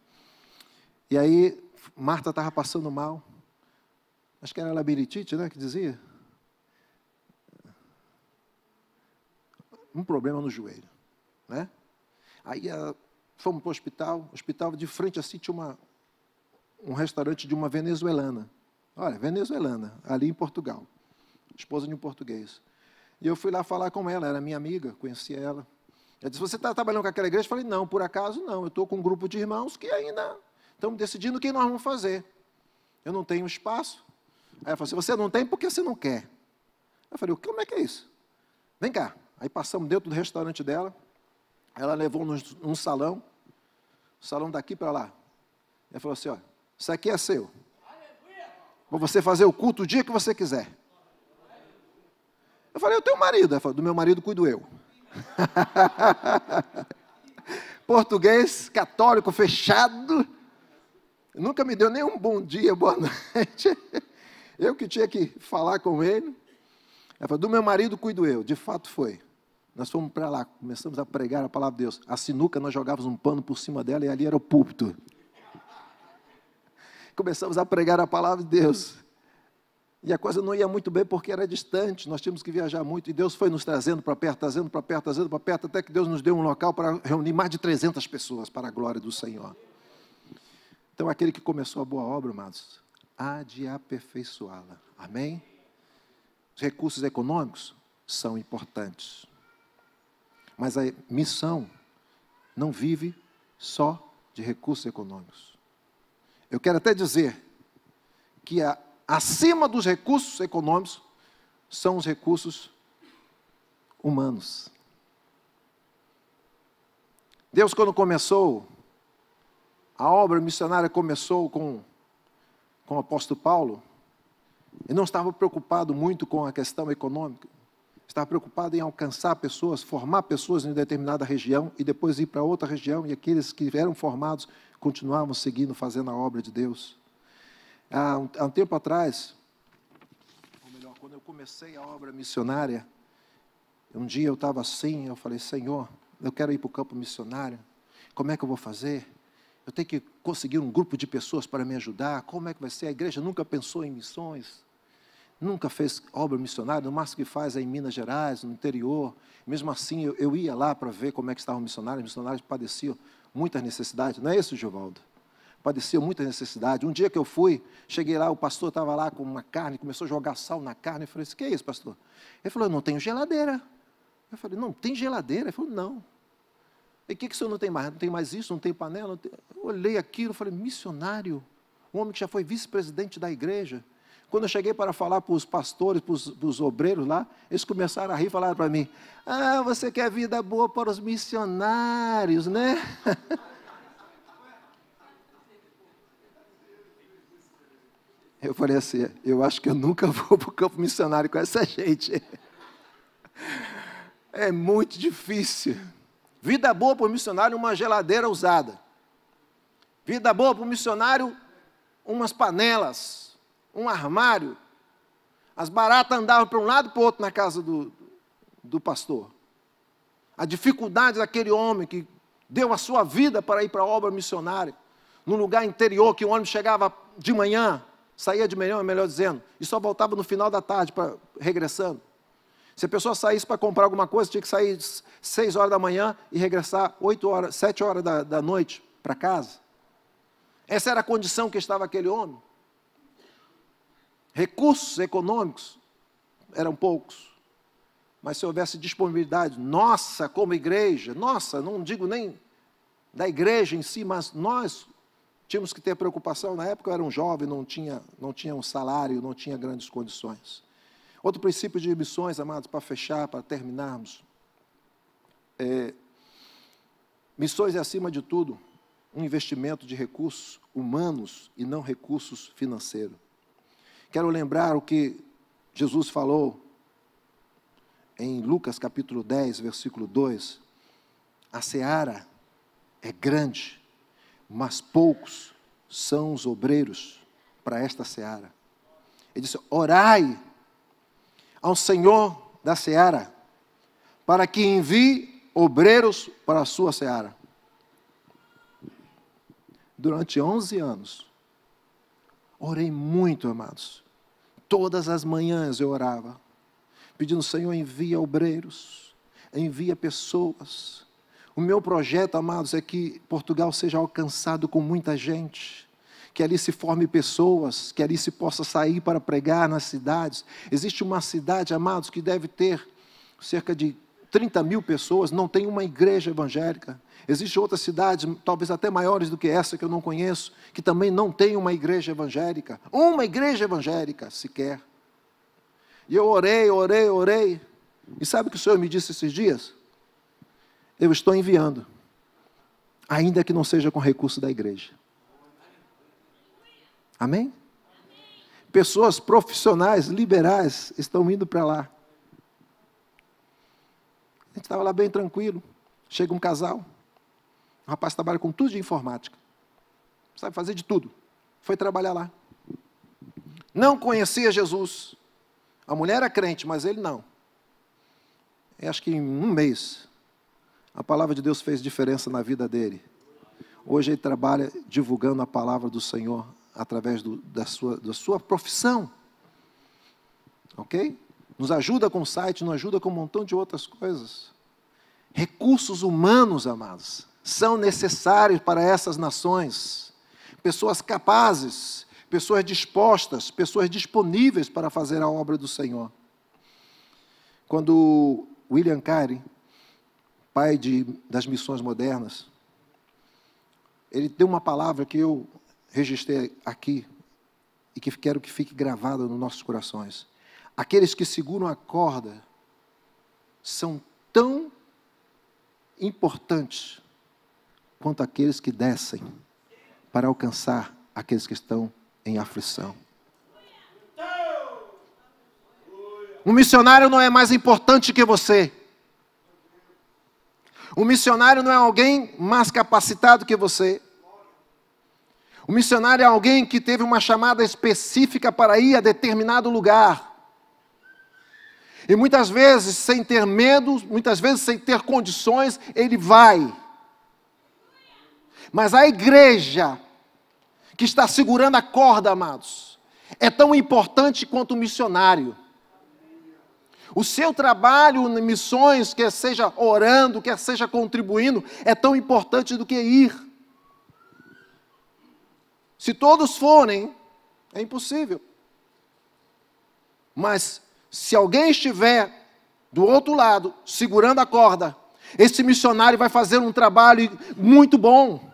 E aí, Marta estava passando mal. Acho que era labirintite, né, que dizia? Um problema no joelho, né? Aí fomos para o hospital de frente assim tinha um restaurante de uma venezuelana. Olha, venezuelana, ali em Portugal. Esposa de um português. E eu fui lá falar com ela, era minha amiga, conhecia ela. Ela disse, você está trabalhando com aquela igreja? Eu falei, não, por acaso não. Eu estou com um grupo de irmãos que ainda estamos decidindo o que nós vamos fazer. Eu não tenho espaço. Aí ela falou assim, você não tem porque você não quer. Eu falei, como é que é isso? Vem cá. Aí passamos dentro do restaurante dela. Ela levou num salão. O salão daqui para lá. Ela falou assim, olha, isso aqui é seu. Para você fazer o culto o dia que você quiser. Eu falei, eu tenho um marido. Ela falou, do meu marido cuido eu. Português, católico, fechado. Nunca me deu nem um bom dia, boa noite. Eu que tinha que falar com ele. Ela falou, do meu marido cuido eu. De fato foi. Nós fomos para lá, começamos a pregar a palavra de Deus. A sinuca, nós jogávamos um pano por cima dela e ali era o púlpito. Começamos a pregar a palavra de Deus. E a coisa não ia muito bem porque era distante, nós tínhamos que viajar muito. E Deus foi nos trazendo para perto, trazendo para perto, trazendo para perto, até que Deus nos deu um local para reunir mais de 300 pessoas para a glória do Senhor. Então, aquele que começou a boa obra, amados, há de aperfeiçoá-la. Amém? Os recursos econômicos são importantes. Mas a missão não vive só de recursos econômicos. Eu quero até dizer que acima dos recursos econômicos são os recursos humanos. Deus, quando começou, a obra missionária começou com o apóstolo Paulo, ele não estava preocupado muito com a questão econômica, estava preocupado em alcançar pessoas, formar pessoas em determinada região e depois ir para outra região, e aqueles que eram formados continuavam seguindo, fazendo a obra de Deus. Há um tempo atrás, ou melhor, quando eu comecei a obra missionária, um dia eu estava assim, eu falei, Senhor, eu quero ir para o campo missionário, como é que eu vou fazer? Eu tenho que conseguir um grupo de pessoas para me ajudar, como é que vai ser? A igreja nunca pensou em missões, nunca fez obra missionária, no máximo que faz é em Minas Gerais, no interior. Mesmo assim, eu ia lá para ver como é que estavam os missionários padeciam muitas necessidades, não é isso, Givaldo? Padeciam muita necessidade. Um dia que eu fui, cheguei lá, o pastor estava lá com uma carne, começou a jogar sal na carne. Eu falei assim, o que é isso, pastor? Ele falou, eu não tenho geladeira. Eu falei, não tem geladeira? Ele falou, não. E o que o senhor não tem mais? Não tem mais isso, não tem panela? Não tem... Eu olhei aquilo, falei, missionário, um homem que já foi vice-presidente da igreja. Quando eu cheguei para falar para os pastores, para os obreiros lá, eles começaram a rir e falaram para mim, você quer vida boa para os missionários, né? Eu falei assim, eu acho que eu nunca vou para o campo missionário com essa gente. É muito difícil. Vida boa para o missionário, uma geladeira usada. Vida boa para o missionário, umas panelas, um armário. As baratas andavam para um lado e para o outro na casa do pastor. A dificuldade daquele homem que deu a sua vida para ir para a obra missionária, num lugar interior que o ônibus chegava de manhã, saía de manhã, melhor dizendo, e só voltava no final da tarde, regressando. Se a pessoa saísse para comprar alguma coisa, tinha que sair 6 horas da manhã e regressar 7 horas da noite para casa. Essa era a condição que estava aquele homem. Recursos econômicos eram poucos. Mas se houvesse disponibilidade, nossa, como igreja, nossa, não digo nem da igreja em si, mas nós tínhamos que ter preocupação. Na época eu era um jovem, não tinha um salário, não tinha grandes condições. Outro princípio de missões, amados, para fechar, para terminarmos. Missões é, acima de tudo, um investimento de recursos humanos e não recursos financeiros. Quero lembrar o que Jesus falou em Lucas capítulo 10, versículo 2. A seara é grande, mas poucos são os obreiros para esta seara. Ele disse: orai ao Senhor da seara, para que envie obreiros para a sua seara. Durante 11 anos, orei muito, amados. Todas as manhãs eu orava, pedindo: Senhor, envia obreiros, envia pessoas. O meu projeto, amados, é que Portugal seja alcançado com muita gente, que ali se forme pessoas, que ali se possa sair para pregar nas cidades. Existe uma cidade, amados, que deve ter cerca de 30 mil pessoas, não tem uma igreja evangélica. Existem outras cidades, talvez até maiores do que essa, que eu não conheço, que também não tem uma igreja evangélica. Uma igreja evangélica sequer. E eu orei. E sabe o que o Senhor me disse esses dias? Eu estou enviando, ainda que não seja com recurso da igreja. Amém? Pessoas profissionais, liberais, estão indo para lá. A gente estava lá bem tranquilo. Chega um casal. O rapaz trabalha com tudo de informática. Sabe fazer de tudo. Foi trabalhar lá. Não conhecia Jesus. A mulher era crente, mas ele não. Eu acho que em um mês, a palavra de Deus fez diferença na vida dele. Hoje ele trabalha divulgando a palavra do Senhor através da sua profissão. Ok? Nos ajuda com o site, nos ajuda com um montão de outras coisas. Recursos humanos, amados, são necessários para essas nações. Pessoas capazes, pessoas dispostas, pessoas disponíveis para fazer a obra do Senhor. Quando William Carey, pai das missões modernas, ele deu uma palavra que eu registrei aqui e que quero que fique gravada nos nossos corações. Aqueles que seguram a corda são tão importantes quanto aqueles que descem para alcançar aqueles que estão em aflição. Um missionário não é mais importante que você. Um missionário não é alguém mais capacitado que você. O missionário é alguém que teve uma chamada específica para ir a determinado lugar. E muitas vezes, sem ter medo, muitas vezes sem ter condições, ele vai. Mas a igreja que está segurando a corda, amados, é tão importante quanto o missionário. O seu trabalho em missões, quer seja orando, quer seja contribuindo, é tão importante do que ir. Se todos forem, é impossível. Mas se alguém estiver do outro lado, segurando a corda, esse missionário vai fazer um trabalho muito bom.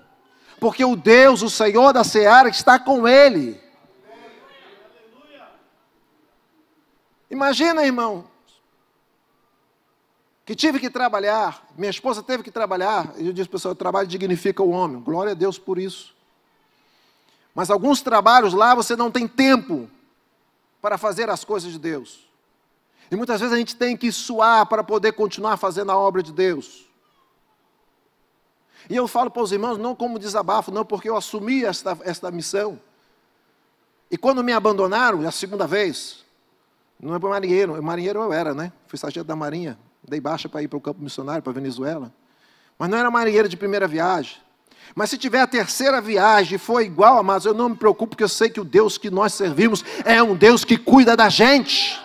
Porque o Deus, o Senhor da seara, está com ele. Imagina, irmão, que tive que trabalhar, minha esposa teve que trabalhar, e eu disse, pessoal, o trabalho dignifica o homem, glória a Deus por isso. Mas alguns trabalhos lá você não tem tempo para fazer as coisas de Deus. E muitas vezes a gente tem que suar para poder continuar fazendo a obra de Deus. E eu falo para os irmãos, não como desabafo, não, porque eu assumi esta missão. E quando me abandonaram, a segunda vez, não é para marinheiro eu era, né? Fui sargento da Marinha, dei baixa para ir para o campo missionário, para a Venezuela. Mas não era marinheiro de primeira viagem. Mas se tiver a terceira viagem e for igual, amados, eu não me preocupo, porque eu sei que o Deus que nós servimos é um Deus que cuida da gente.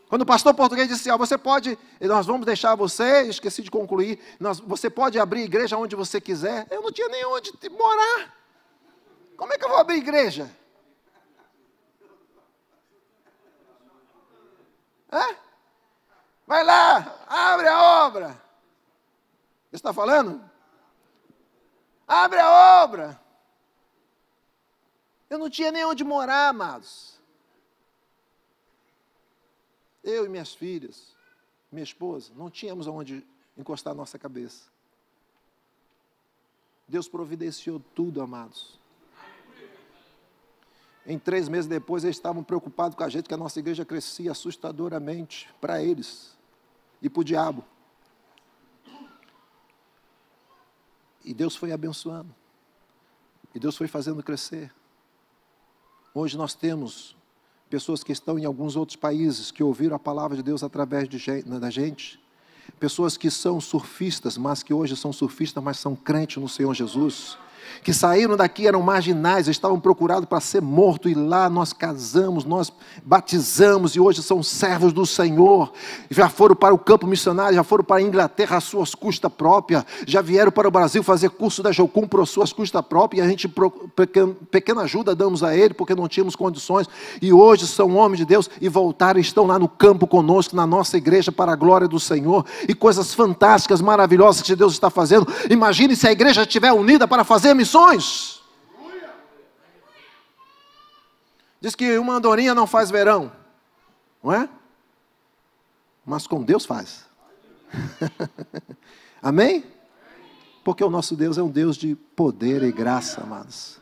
Quando o pastor português disse, você pode, nós vamos deixar você, esqueci de concluir, você pode abrir igreja onde você quiser. Eu não tinha nem onde morar. Como é que eu vou abrir igreja? Vai lá, abre a obra. Você está falando? Abre a obra. Eu não tinha nem onde morar, amados. Eu e minhas filhas, minha esposa, não tínhamos onde encostar a nossa cabeça. Deus providenciou tudo, amados. Em 3 meses depois, eles estavam preocupados com a gente, que a nossa igreja crescia assustadoramente para eles e para o diabo. E Deus foi abençoando. E Deus foi fazendo crescer. Hoje nós temos pessoas que estão em alguns outros países, que ouviram a palavra de Deus através da gente. Pessoas que são surfistas, mas que hoje são surfistas, mas são crentes no Senhor Jesus. Que saíram daqui, eram marginais, estavam procurados para ser mortos, e lá nós casamos, nós batizamos, e hoje são servos do Senhor, já foram para o campo missionário, já foram para a Inglaterra às suas custas próprias, já vieram para o Brasil fazer curso da Jocum por suas custas próprias, e a gente, pequena ajuda damos a ele, porque não tínhamos condições, e hoje são homens de Deus, e voltaram, estão lá no campo conosco, na nossa igreja, para a glória do Senhor, e coisas fantásticas, maravilhosas que Deus está fazendo. Imagine se a igreja estiver unida para fazer missões. Diz que uma andorinha não faz verão, não é? Mas com Deus faz. Amém? Porque o nosso Deus é um Deus de poder e graça, amados.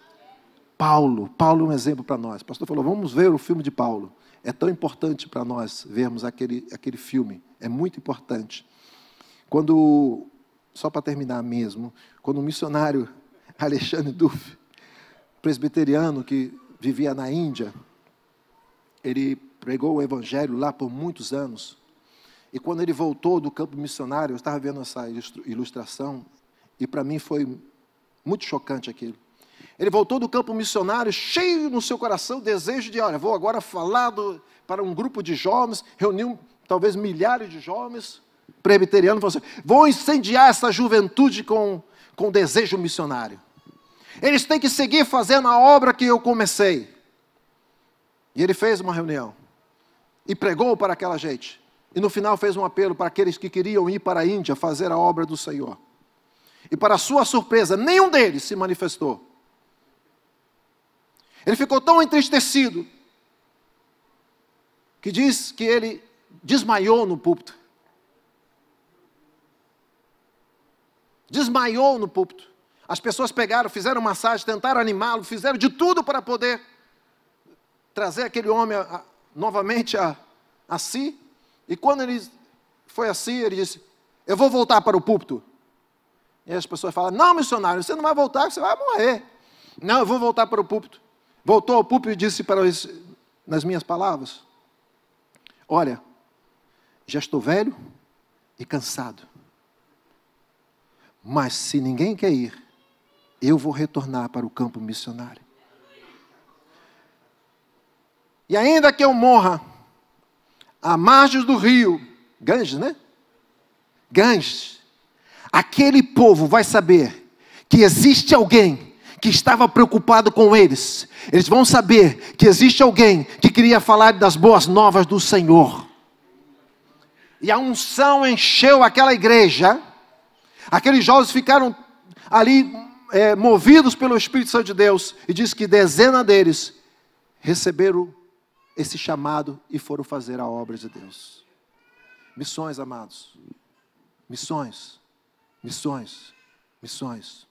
Paulo é um exemplo para nós. O pastor falou, vamos ver o filme de Paulo. É tão importante para nós vermos aquele filme. É muito importante. Só para terminar mesmo, quando o missionário Alexandre Duff, presbiteriano que vivia na Índia, ele pregou o evangelho lá por muitos anos, e quando ele voltou do campo missionário, eu estava vendo essa ilustração, e para mim foi muito chocante aquilo. Ele voltou do campo missionário, cheio no seu coração, desejo de, olha, vou agora falar para um grupo de jovens, reuniu talvez milhares de jovens, presbiterianos, vou incendiar essa juventude com desejo missionário. Eles têm que seguir fazendo a obra que eu comecei. E ele fez uma reunião. E pregou para aquela gente. E no final fez um apelo para aqueles que queriam ir para a Índia fazer a obra do Senhor. E para sua surpresa, nenhum deles se manifestou. Ele ficou tão entristecido, que diz que ele desmaiou no púlpito. Desmaiou no púlpito. As pessoas pegaram, fizeram massagem, tentaram animá-lo, fizeram de tudo para poder trazer aquele homem novamente a si. E quando ele foi assim, ele disse, eu vou voltar para o púlpito. E as pessoas falam, não, missionário, você não vai voltar, você vai morrer. Não, eu vou voltar para o púlpito. Voltou ao púlpito e disse nas minhas palavras, olha, já estou velho e cansado. Mas se ninguém quer ir, eu vou retornar para o campo missionário. E ainda que eu morra à margem do rio, Ganges, né? Ganges, aquele povo vai saber que existe alguém que estava preocupado com eles. Eles vão saber que existe alguém que queria falar das boas novas do Senhor. E a unção encheu aquela igreja. Aqueles jovens ficaram ali movidos pelo Espírito Santo de Deus, e diz que dezenas deles receberam esse chamado e foram fazer a obra de Deus. Missões, amados. Missões. Missões. Missões.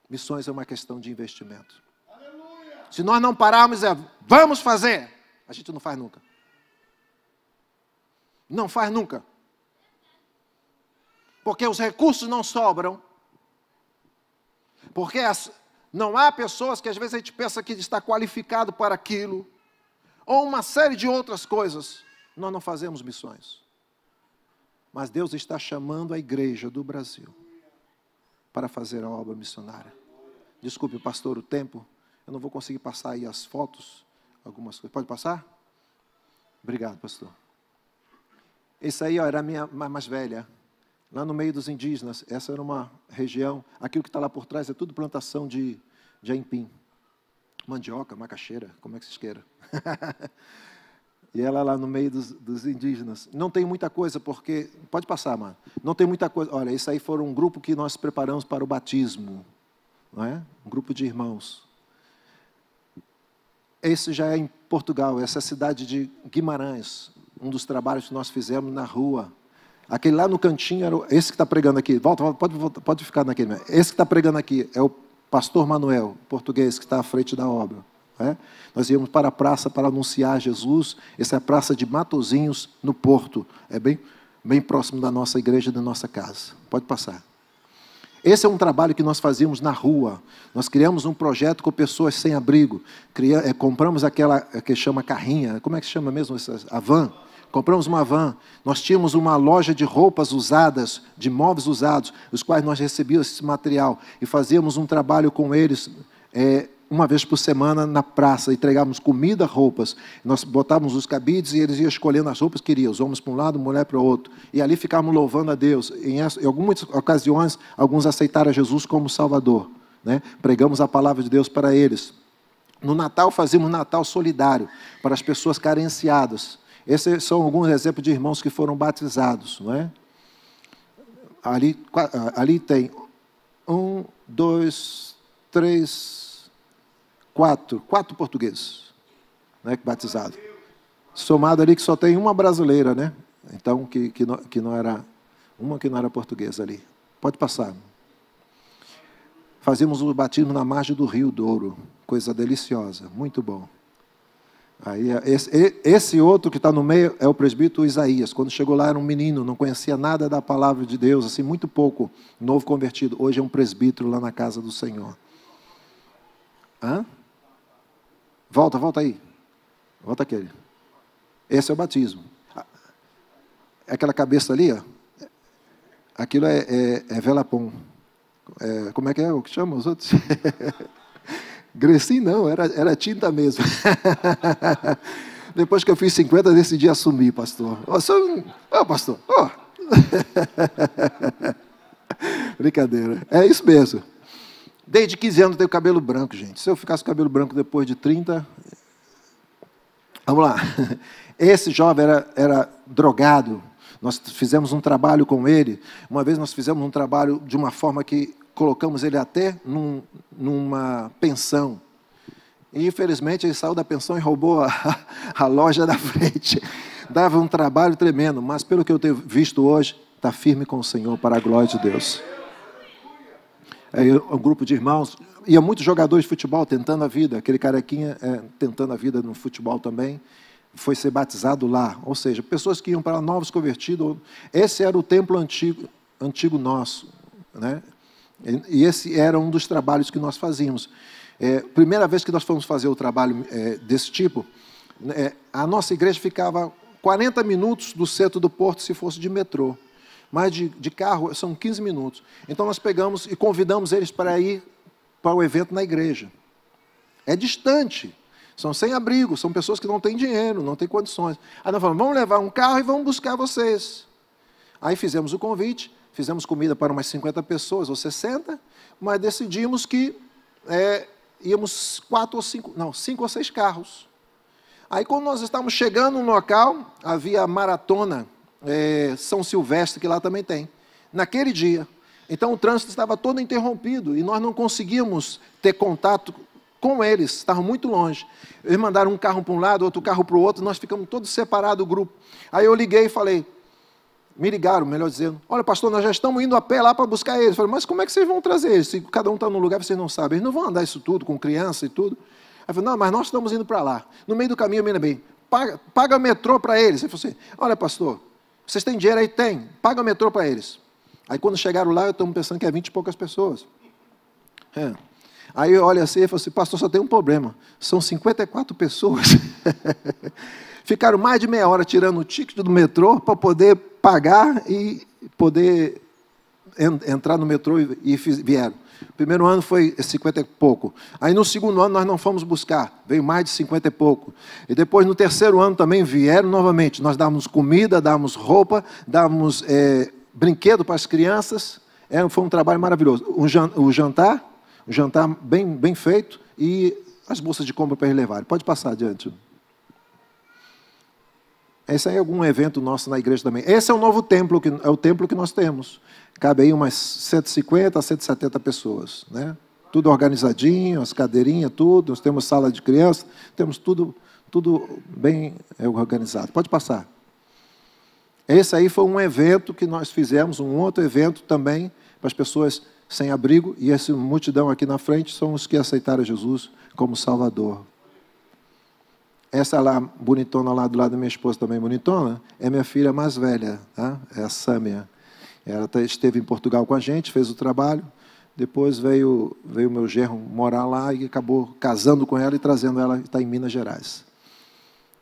Missões é uma questão de investimento. Aleluia. Se nós não pararmos vamos fazer, a gente não faz nunca. Não faz nunca. Porque os recursos não sobram. Porque não há pessoas que às vezes a gente pensa que está qualificado para aquilo. Ou uma série de outras coisas. Nós não fazemos missões. Mas Deus está chamando a igreja do Brasil para fazer a obra missionária. Desculpe, pastor, o tempo. Eu não vou conseguir passar aí as fotos. Algumas coisas. Pode passar? Obrigado, pastor. Esse aí era a minha mais velha. Lá no meio dos indígenas, essa era uma região, aquilo que está lá por trás é tudo plantação de aipim. Mandioca, macaxeira, como é que vocês queiram. E ela lá no meio dos indígenas. Não tem muita coisa, porque... Pode passar, mano. Não tem muita coisa. Olha, esse aí foi um grupo que nós preparamos para o batismo. não é? Um grupo de irmãos. Esse já é em Portugal, essa é a cidade de Guimarães, um dos trabalhos que nós fizemos na rua. Aquele lá no cantinho, era esse que está pregando aqui. Volta, pode ficar naquele. Esse que está pregando aqui é o pastor Manuel, português, que está à frente da obra. É? Nós íamos para a praça para anunciar Jesus. Essa é a praça de Matosinhos, no Porto. É bem próximo da nossa igreja, da nossa casa. Pode passar. Esse é um trabalho que nós fazíamos na rua. Nós criamos um projeto com pessoas sem abrigo. Compramos aquela que chama carrinha. Como é que chama mesmo? A van. Compramos uma van. Nós tínhamos uma loja de roupas usadas, de móveis usados, os quais nós recebíamos esse material e fazíamos um trabalho com eles uma vez por semana na praça, entregávamos comida, roupas. Nós botávamos os cabides e eles iam escolhendo as roupas que queriam, os homens para um lado, a mulher para o outro. E ali ficávamos louvando a Deus. Em algumas ocasiões, alguns aceitaram Jesus como Salvador. Né? Pregamos a palavra de Deus para eles. No Natal, fazíamos um Natal solidário para as pessoas carenciadas. Esses são alguns exemplos de irmãos que foram batizados. Não é? Ali tem 1, 2, 3... Quatro portugueses, né, batizados. Somado ali que só tem uma brasileira, né? Então, que não era portuguesa ali. Pode passar. Fazíamos o batismo na margem do Rio Douro, coisa deliciosa, muito bom. Aí, esse outro que está no meio é o presbítero Isaías. Quando chegou lá era um menino, não conhecia nada da palavra de Deus, assim, muito pouco, novo convertido. Hoje é um presbítero lá na casa do Senhor. Hã? Volta aí. Volta aquele. Esse é o batismo. Aquela cabeça ali, ó, aquilo é velapom. Como é o que chama os outros? Grecim não, era tinta mesmo. Depois que eu fiz 50, decidi assumir, pastor. Pastor. Brincadeira. É isso mesmo. Desde 15 anos eu tenho cabelo branco, gente. Se eu ficasse com cabelo branco depois de 30... Vamos lá. Esse jovem era drogado. Nós fizemos um trabalho com ele. Uma vez nós fizemos um trabalho de uma forma que colocamos ele até numa pensão. E, infelizmente, ele saiu da pensão e roubou a loja da frente. Dava um trabalho tremendo, mas pelo que eu tenho visto hoje, está firme com o Senhor, para a glória de Deus. Um grupo de irmãos, ia muitos jogadores de futebol tentando a vida, aquele carequinha tentando a vida no futebol também, foi ser batizado lá, ou seja, pessoas que iam para novos convertidos. Esse era o templo antigo nosso, né? E esse era um dos trabalhos que nós fazíamos. Primeira vez que nós fomos fazer o trabalho desse tipo, a nossa igreja ficava 40 minutos do centro do Porto se fosse de metrô. Mas de carro são 15 minutos. Então, nós pegamos e convidamos eles para ir para o evento na igreja. É distante. São sem abrigo, são pessoas que não têm dinheiro, não têm condições. Aí nós falamos, vamos levar um carro e vamos buscar vocês. Aí fizemos o convite, fizemos comida para umas 50 pessoas ou 60, mas decidimos que íamos 5 ou 6 carros. Aí, quando nós estávamos chegando no local, havia a maratona São Silvestre, que lá também tem, naquele dia. Então, o trânsito estava todo interrompido e nós não conseguíamos ter contato com eles, estavam muito longe. Eles mandaram um carro para um lado, outro carro para o outro, nós ficamos todos separados, o grupo. Aí eu liguei e falei, me ligaram, melhor dizendo, olha, pastor, nós já estamos indo a pé lá para buscar eles. Eu falei, mas como é que vocês vão trazer eles? Se cada um está num lugar, vocês não sabem. Eles não vão andar isso tudo, com criança e tudo. Aí eu falei, não, mas nós estamos indo para lá. No meio do caminho, eu me lembrei, paga metrô para eles. Ele falou assim, olha, pastor, vocês têm dinheiro aí? Tem. Paga o metrô para eles. Aí, quando chegaram lá, eu estou pensando que é 20 e poucas pessoas. Aí, eu olho assim e falo assim, pastor, só tem um problema. São 54 pessoas. Ficaram mais de meia hora tirando o ticket do metrô para poder pagar e poder entrar no metrô e vieram. O primeiro ano foi 50 e pouco. Aí, no segundo ano, nós não fomos buscar. Veio mais de 50 e pouco. E depois, no terceiro ano, também vieram novamente. Nós dávamos comida, dávamos roupa, dávamos brinquedo para as crianças. Foi um trabalho maravilhoso. O jantar bem feito e as bolsas de compra para eles levarem. Pode passar adiante. Esse aí é algum evento nosso na igreja também. Esse é o novo templo, é o templo que nós temos. Cabe aí umas 150 a 170 pessoas, né? Tudo organizadinho, as cadeirinhas, tudo. Nós temos sala de criança, temos tudo bem organizado. Pode passar. Esse aí foi um evento que nós fizemos, um outro evento também para as pessoas sem abrigo, e essa multidão aqui na frente são os que aceitaram Jesus como Salvador. Essa lá, bonitona lá do lado da minha esposa também, bonitona, é minha filha mais velha, tá? É a Sâmia. Ela esteve em Portugal com a gente, fez o trabalho, depois veio meu genro morar lá e acabou casando com ela e trazendo ela, está em Minas Gerais.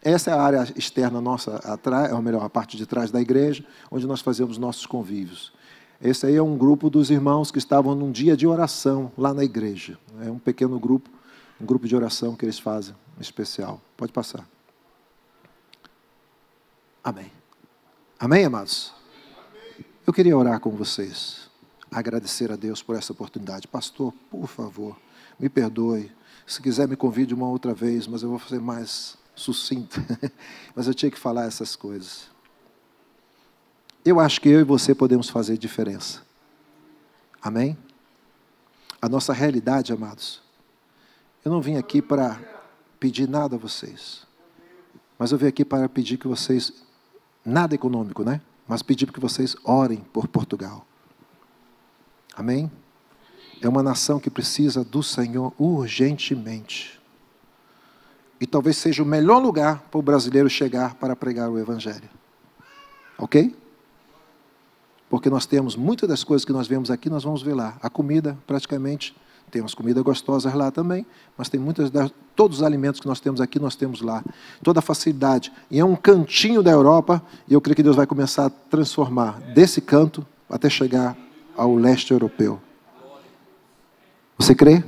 Essa é a área externa nossa, atrás, ou melhor, a parte de trás da igreja, onde nós fazemos nossos convívios. Esse aí é um grupo dos irmãos que estavam num dia de oração lá na igreja. É um pequeno grupo, um grupo de oração que eles fazem, especial. Pode passar. Amém. Amém, amados? Eu queria orar com vocês, agradecer a Deus por essa oportunidade. Pastor, por favor, me perdoe. Se quiser, me convide uma outra vez, mas eu vou fazer mais sucinto. Mas eu tinha que falar essas coisas. Eu acho que eu e você podemos fazer diferença. Amém? A nossa realidade, amados, eu não vim aqui para pedir nada a vocês, mas eu vim aqui para pedir que vocês, nada econômico, né? Mas pedir que vocês orem por Portugal. Amém? É uma nação que precisa do Senhor urgentemente. E talvez seja o melhor lugar para o brasileiro chegar para pregar o Evangelho. Ok? Porque nós temos muitas das coisas que nós vemos aqui, nós vamos ver lá. A comida, praticamente, temos comida gostosas lá também, mas tem todos os alimentos que nós temos aqui, nós temos lá. Toda a facilidade. E é um cantinho da Europa, e eu creio que Deus vai começar a transformar desse canto até chegar ao leste europeu. Você crê?